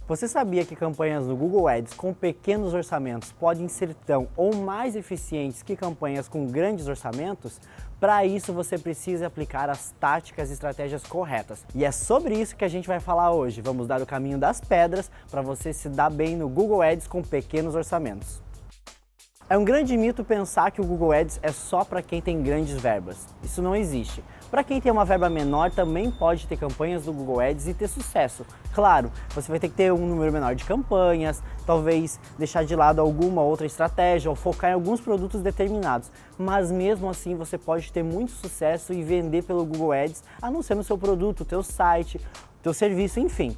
Você sabia que campanhas no Google Ads com pequenos orçamentos podem ser tão ou mais eficientes que campanhas com grandes orçamentos? Para isso você precisa aplicar as táticas e estratégias corretas. E é sobre isso que a gente vai falar hoje. Vamos dar o caminho das pedras para você se dar bem no Google Ads com pequenos orçamentos. É um grande mito pensar que o Google Ads é só para quem tem grandes verbas. Isso não existe. Para quem tem uma verba menor também pode ter campanhas do Google Ads e ter sucesso. Claro, você vai ter que ter um número menor de campanhas, talvez deixar de lado alguma outra estratégia ou focar em alguns produtos determinados. Mas mesmo assim você pode ter muito sucesso e vender pelo Google Ads, anunciando o seu produto, o teu site, o teu serviço, enfim.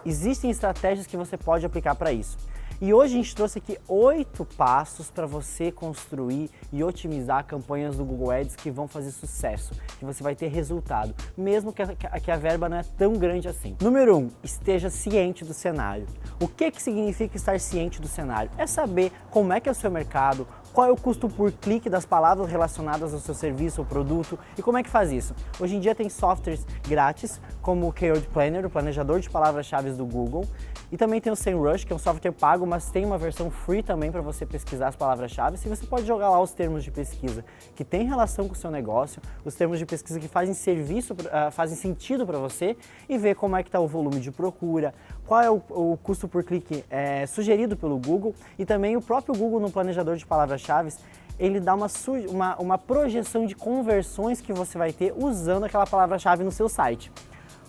Existem estratégias que você pode aplicar para isso. E hoje a gente trouxe aqui 8 passos para você construir e otimizar campanhas do Google Ads que vão fazer sucesso, que você vai ter resultado, mesmo que a verba não é tão grande assim. Número 1, esteja ciente do cenário. O que significa estar ciente do cenário? É saber como é que é o seu mercado, qual é o custo por clique das palavras relacionadas ao seu serviço ou produto e como é que faz isso. Hoje em dia tem softwares grátis, como o Keyword Planner, o planejador de palavras-chave do Google, e também tem o SEMrush, que é um software pago, mas tem uma versão free também para você pesquisar as palavras-chave. E você pode jogar lá os termos de pesquisa que tem relação com o seu negócio, os termos de pesquisa que fazem sentido para você e ver como é que está o volume de procura, qual é o custo por clique sugerido pelo Google e também o próprio Google no planejador de palavras-chave. Ele dá uma projeção de conversões que você vai ter usando aquela palavra-chave no seu site.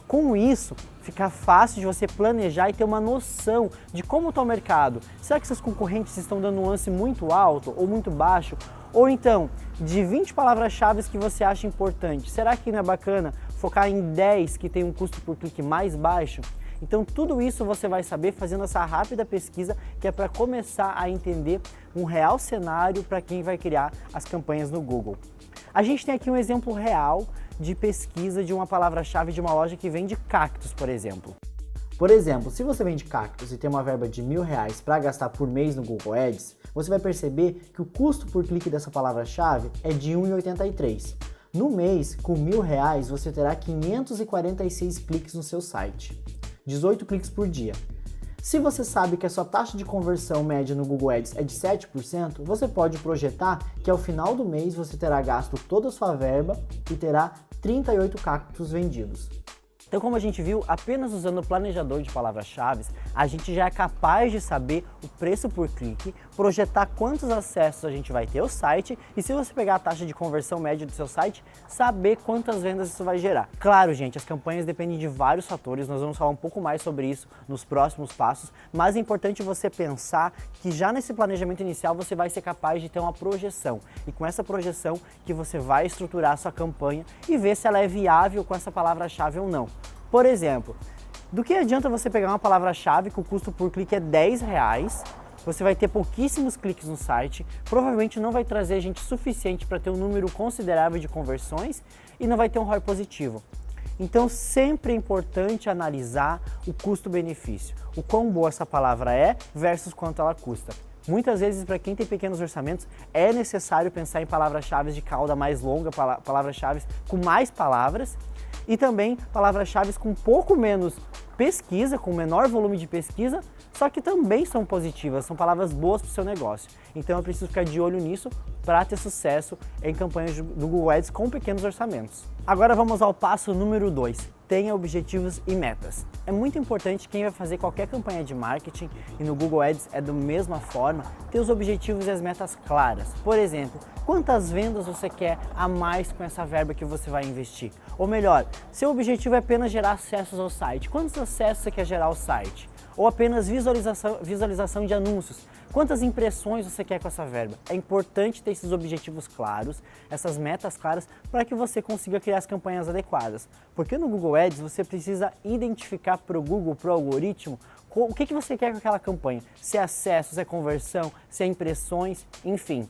Com isso, fica fácil de você planejar e ter uma noção de como está o mercado. Será que seus concorrentes estão dando um lance muito alto ou muito baixo? Ou então, de 20 palavras-chave que você acha importante, será que não é bacana focar em 10 que tem um custo por clique mais baixo? Então tudo isso você vai saber fazendo essa rápida pesquisa que é para começar a entender um real cenário para quem vai criar as campanhas no Google. A gente tem aqui um exemplo real de pesquisa de uma palavra-chave de uma loja que vende cactos, por exemplo. Por exemplo, se você vende cactos e tem uma verba de R$1.000 para gastar por mês no Google Ads, você vai perceber que o custo por clique dessa palavra-chave é de R$ 1,83. No mês, com R$1.000, você terá 546 cliques no seu site, 18 cliques por dia. Se você sabe que a sua taxa de conversão média no Google Ads é de 7%, você pode projetar que ao final do mês você terá gasto toda a sua verba e terá 38 cactos vendidos. Então, como a gente viu, apenas usando o planejador de palavras-chave, a gente já é capaz de saber o preço por clique, projetar quantos acessos a gente vai ter ao site e, se você pegar a taxa de conversão média do seu site, saber quantas vendas isso vai gerar. Claro, gente, as campanhas dependem de vários fatores, nós vamos falar um pouco mais sobre isso nos próximos passos, mas é importante você pensar que já nesse planejamento inicial você vai ser capaz de ter uma projeção e com essa projeção que você vai estruturar a sua campanha e ver se ela é viável com essa palavra-chave ou não. Por exemplo, do que adianta você pegar uma palavra-chave que o custo por clique é R$10, você vai ter pouquíssimos cliques no site, provavelmente não vai trazer gente suficiente para ter um número considerável de conversões e não vai ter um ROI positivo. Então sempre é importante analisar o custo-benefício, o quão boa essa palavra é versus quanto ela custa. Muitas vezes, para quem tem pequenos orçamentos, é necessário pensar em palavras-chave de cauda mais longa, palavras-chave com mais palavras, e também palavras-chave com pouco menos pesquisa, com menor volume de pesquisa, só que também são positivas, são palavras boas para o seu negócio. Então eu preciso ficar de olho nisso para ter sucesso em campanhas do Google Ads com pequenos orçamentos. Agora vamos ao passo número 2. Tenha objetivos e metas. É muito importante quem vai fazer qualquer campanha de marketing e no Google Ads é da mesma forma, ter os objetivos e as metas claras. Por exemplo, quantas vendas você quer a mais com essa verba que você vai investir? Ou melhor, seu objetivo é apenas gerar acessos ao site. Quantos acessos você quer gerar ao site? Ou apenas visualização de anúncios? Quantas impressões você quer com essa verba? É importante ter esses objetivos claros, essas metas claras, para que você consiga criar as campanhas adequadas. Porque no Google Ads você precisa identificar para o Google, para o algoritmo, o que você quer com aquela campanha. Se é acesso, se é conversão, se é impressões, enfim.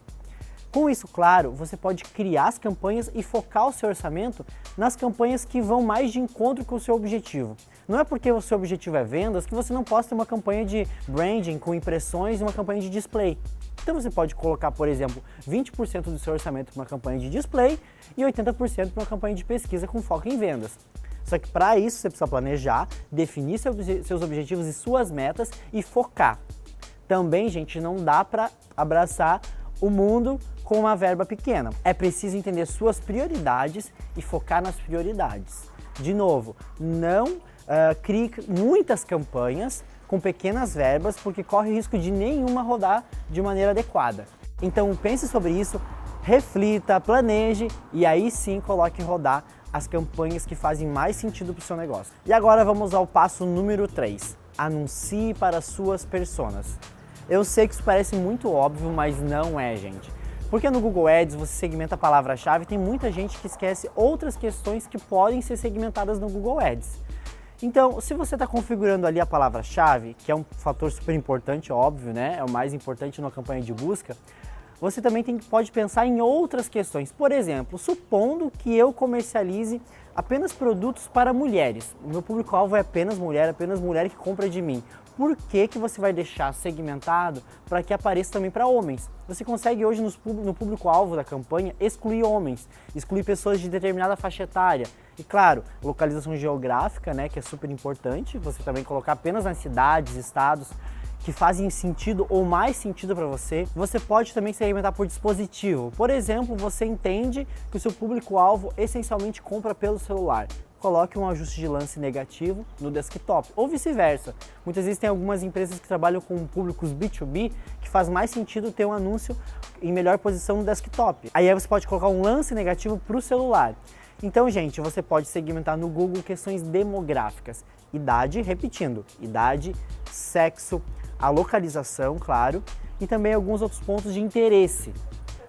Com isso claro, você pode criar as campanhas e focar o seu orçamento nas campanhas que vão mais de encontro com o seu objetivo. Não é porque o seu objetivo é vendas que você não possa ter uma campanha de branding com impressões e uma campanha de display. Então você pode colocar, por exemplo, 20% do seu orçamento para uma campanha de display e 80% para uma campanha de pesquisa com foco em vendas. Só que para isso você precisa planejar, definir seus objetivos e suas metas e focar. Também, gente, não dá para abraçar o mundo com uma verba pequena. É preciso entender suas prioridades e focar nas prioridades. De novo, não crie muitas campanhas com pequenas verbas, porque corre o risco de nenhuma rodar de maneira adequada. Então pense sobre isso, reflita, planeje e aí sim coloque em rodar as campanhas que fazem mais sentido para o seu negócio. E agora vamos ao passo número 3. Anuncie para suas personas. Eu sei que isso parece muito óbvio, mas não é, gente. Porque no Google Ads você segmenta a palavra-chave e tem muita gente que esquece outras questões que podem ser segmentadas no Google Ads. Então, se você está configurando ali a palavra-chave, que é um fator super importante, óbvio, né? É o mais importante numa campanha de busca, você também pode pensar em outras questões. Por exemplo, supondo que eu comercialize apenas produtos para mulheres. O meu público-alvo é apenas mulher que compra de mim. Por que você vai deixar segmentado para que apareça também para homens? Você consegue hoje no público-alvo da campanha excluir homens, excluir pessoas de determinada faixa etária. E claro, localização geográfica, né, que é super importante, você também colocar apenas nas cidades, estados que fazem sentido ou mais sentido para você. Você pode também segmentar por dispositivo. Por exemplo, você entende que o seu público-alvo essencialmente compra pelo celular. Coloque um ajuste de lance negativo no desktop, ou vice-versa. Muitas vezes tem algumas empresas que trabalham com públicos B2B que faz mais sentido ter um anúncio em melhor posição no desktop. Aí você pode colocar um lance negativo para o celular. Então, gente, você pode segmentar no Google questões demográficas. Idade, repetindo, idade, sexo, a localização, claro, e também alguns outros pontos de interesse.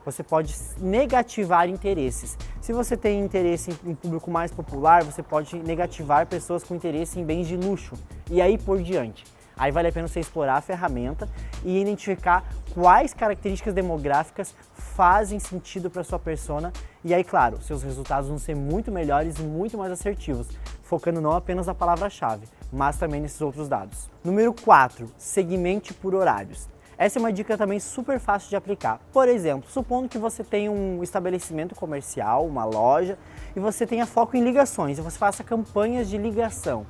Você pode negativar interesses. Se você tem interesse em público mais popular, você pode negativar pessoas com interesse em bens de luxo e aí por diante. Aí vale a pena você explorar a ferramenta e identificar quais características demográficas fazem sentido para sua persona e aí, claro, seus resultados vão ser muito melhores e muito mais assertivos, focando não apenas na palavra-chave, mas também nesses outros dados. Número 4, segmente por horários. Essa é uma dica também super fácil de aplicar. Por exemplo, supondo que você tem um estabelecimento comercial, uma loja, e você tenha foco em ligações, e você faça campanhas de ligação.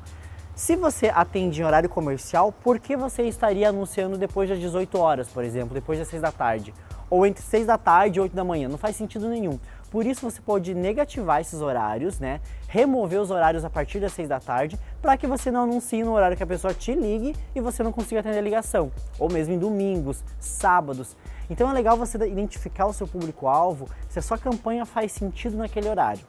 Se você atende em horário comercial, por que você estaria anunciando depois das 18 horas, por exemplo, depois das 6 da tarde? Ou entre 6 da tarde e 8 da manhã? Não faz sentido nenhum. Por isso você pode negativar esses horários, né? Remover os horários a partir das 6 da tarde, para que você não anuncie no horário que a pessoa te ligue e você não consiga atender a ligação. Ou mesmo em domingos, sábados. Então é legal você identificar o seu público-alvo, se a sua campanha faz sentido naquele horário.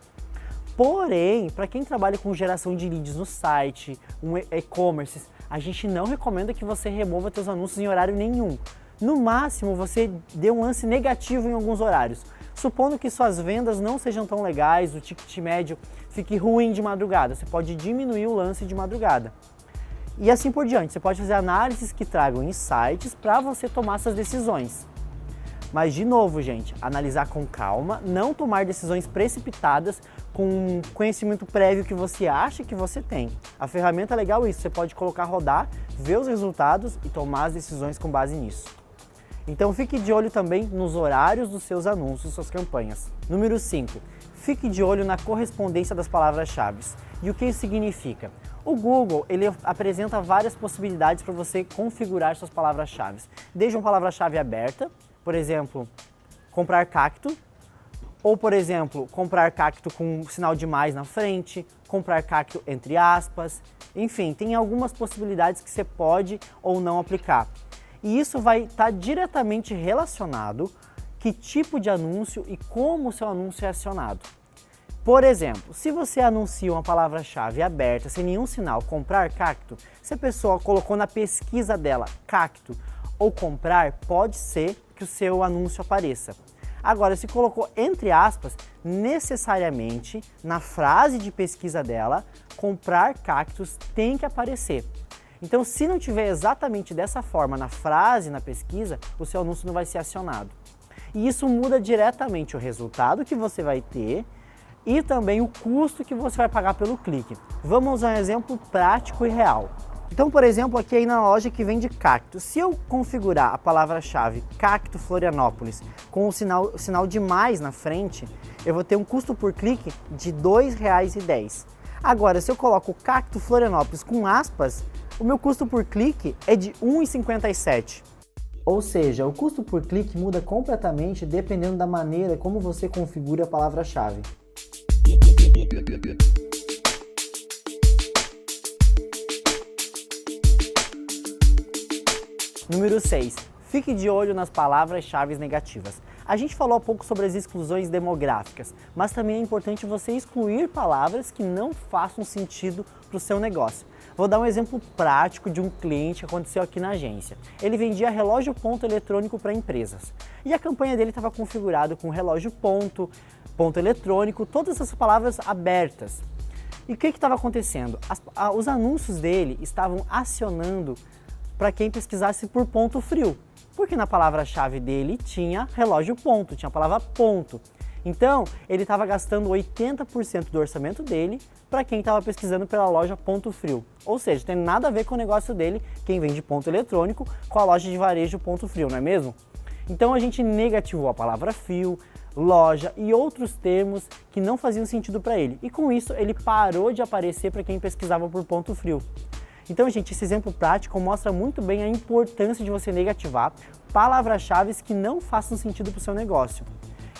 Porém, para quem trabalha com geração de leads no site, um e-commerce, a gente não recomenda que você remova seus anúncios em horário nenhum. No máximo, você dê um lance negativo em alguns horários. Supondo que suas vendas não sejam tão legais, o ticket médio fique ruim de madrugada, você pode diminuir o lance de madrugada. E assim por diante, você pode fazer análises que tragam insights para você tomar essas decisões. Mas de novo, gente, analisar com calma, não tomar decisões precipitadas com conhecimento prévio que você acha que você tem. A ferramenta é legal isso, você pode colocar rodar, ver os resultados e tomar as decisões com base nisso. Então fique de olho também nos horários dos seus anúncios, suas campanhas. Número 5. Fique de olho na correspondência das palavras-chave. E o que isso significa? O Google ele apresenta várias possibilidades para você configurar suas palavras-chave. Desde uma palavra-chave aberta, por exemplo, comprar cacto, ou por exemplo, comprar cacto com sinal de mais na frente, comprar cacto entre aspas, enfim, tem algumas possibilidades que você pode ou não aplicar. E isso vai estar diretamente relacionado que tipo de anúncio e como o seu anúncio é acionado. Por exemplo, se você anuncia uma palavra-chave aberta sem nenhum sinal, comprar cacto, se a pessoa colocou na pesquisa dela cacto ou comprar, pode ser que o seu anúncio apareça. Agora, se colocou entre aspas, necessariamente na frase de pesquisa dela, comprar cactos tem que aparecer. Então, se não tiver exatamente dessa forma na frase, na pesquisa, o seu anúncio não vai ser acionado. E isso muda diretamente o resultado que você vai ter e também o custo que você vai pagar pelo clique. Vamos usar um exemplo prático e real. Então, por exemplo, aqui aí na loja que vende cacto, se eu configurar a palavra-chave Cacto Florianópolis com o sinal de mais na frente, eu vou ter um custo por clique de R$ 2,10. Agora, se eu coloco Cacto Florianópolis com aspas, o meu custo por clique é de R$ 1,57. Ou seja, o custo por clique muda completamente dependendo da maneira como você configura a palavra-chave. Número 6. Fique de olho nas palavras-chave negativas. A gente falou há pouco sobre as exclusões demográficas, mas também é importante você excluir palavras que não façam sentido para o seu negócio. Vou dar um exemplo prático de um cliente que aconteceu aqui na agência. Ele vendia relógio ponto eletrônico para empresas. E a campanha dele estava configurada com relógio ponto, ponto eletrônico, todas essas palavras abertas. E o que estava acontecendo? Os anúncios dele estavam acionando para quem pesquisasse por ponto frio. Porque na palavra-chave dele tinha relógio ponto, tinha a palavra ponto. Então, ele estava gastando 80% do orçamento dele para quem estava pesquisando pela loja Ponto Frio. Ou seja, tem nada a ver com o negócio dele, quem vende ponto eletrônico, com a loja de varejo Ponto Frio, não é mesmo? Então a gente negativou a palavra frio, loja e outros termos que não faziam sentido para ele. E com isso, ele parou de aparecer para quem pesquisava por ponto frio. Então, gente, esse exemplo prático mostra muito bem a importância de você negativar palavras-chave que não façam sentido para o seu negócio.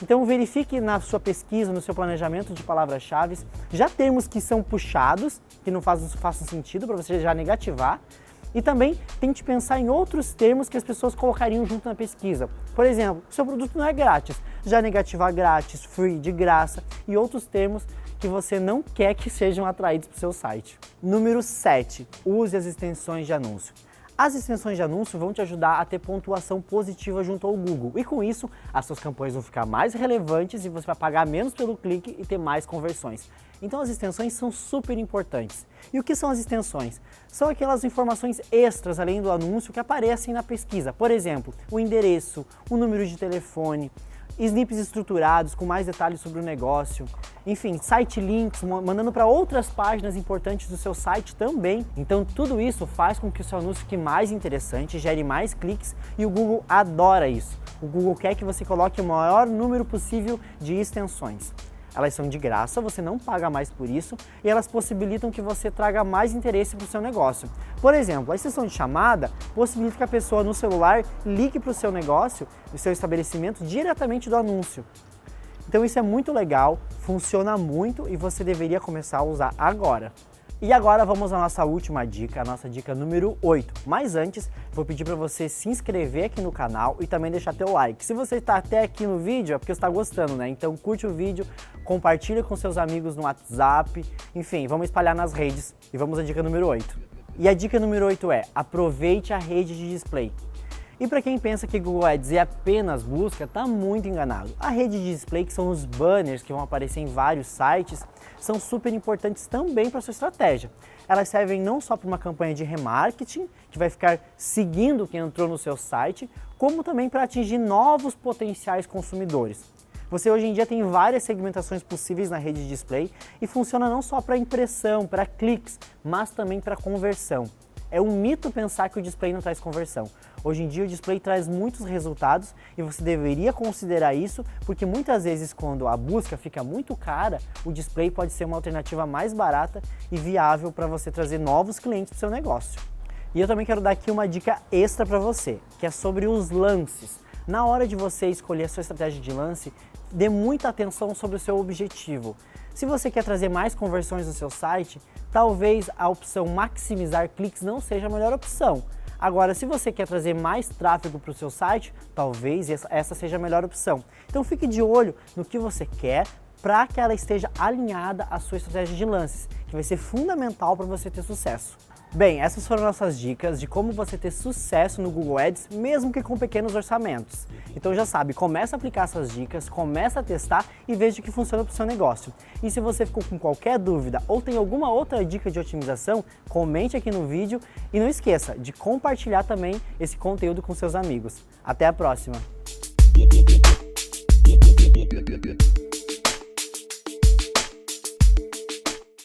Então, verifique na sua pesquisa, no seu planejamento de palavras-chave, já termos que são puxados, que não façam sentido para você já negativar. E também tente pensar em outros termos que as pessoas colocariam junto na pesquisa. Por exemplo, seu produto não é grátis, já negativar grátis, free, de graça e outros termos que você não quer que sejam atraídos para o seu site. Número 7. Use as extensões de anúncio. As extensões de anúncio vão te ajudar a ter pontuação positiva junto ao Google e com isso as suas campanhas vão ficar mais relevantes e você vai pagar menos pelo clique e ter mais conversões. Então as extensões são super importantes. E o que são as extensões? São aquelas informações extras além do anúncio que aparecem na pesquisa. Por exemplo, o endereço, o número de telefone, snippets estruturados com mais detalhes sobre o negócio, enfim, site links, mandando para outras páginas importantes do seu site também. Então tudo isso faz com que o seu anúncio fique mais interessante, gere mais cliques e o Google adora isso. O Google quer que você coloque o maior número possível de extensões. Elas são de graça, você não paga mais por isso e elas possibilitam que você traga mais interesse para o seu negócio. Por exemplo, a extensão de chamada possibilita que a pessoa no celular ligue para o seu negócio, o seu estabelecimento, diretamente do anúncio. Então isso é muito legal, funciona muito e você deveria começar a usar agora. E agora vamos à nossa última dica, a nossa dica número 8. Mas antes, vou pedir para você se inscrever aqui no canal e também deixar teu like. Se você está até aqui no vídeo é porque você está gostando, né? Então curte o vídeo, compartilha com seus amigos no WhatsApp, enfim, vamos espalhar nas redes e vamos à dica número 8. E a dica número 8 é: aproveite a rede de display. E para quem pensa que Google Ads é apenas busca, está muito enganado. A rede de display, que são os banners que vão aparecer em vários sites, são super importantes também para a sua estratégia. Elas servem não só para uma campanha de remarketing, que vai ficar seguindo quem entrou no seu site, como também para atingir novos potenciais consumidores. Você hoje em dia tem várias segmentações possíveis na rede de display e funciona não só para impressão, para cliques, mas também para conversão. É um mito pensar que o display não traz conversão. Hoje em dia o display traz muitos resultados e você deveria considerar isso, porque muitas vezes quando a busca fica muito cara, o display pode ser uma alternativa mais barata e viável para você trazer novos clientes para o seu negócio. E eu também quero dar aqui uma dica extra para você, que é sobre os lances. Na hora de você escolher a sua estratégia de lance, dê muita atenção sobre o seu objetivo. Se você quer trazer mais conversões no seu site, talvez a opção maximizar cliques não seja a melhor opção. Agora, se você quer trazer mais tráfego para o seu site, talvez essa seja a melhor opção. Então fique de olho no que você quer para que ela esteja alinhada à sua estratégia de lances, que vai ser fundamental para você ter sucesso. Bem, essas foram nossas dicas de como você ter sucesso no Google Ads, mesmo que com pequenos orçamentos. Então já sabe, começa a aplicar essas dicas, começa a testar e veja o que funciona para o seu negócio. E se você ficou com qualquer dúvida ou tem alguma outra dica de otimização, comente aqui no vídeo e não esqueça de compartilhar também esse conteúdo com seus amigos. Até a próxima!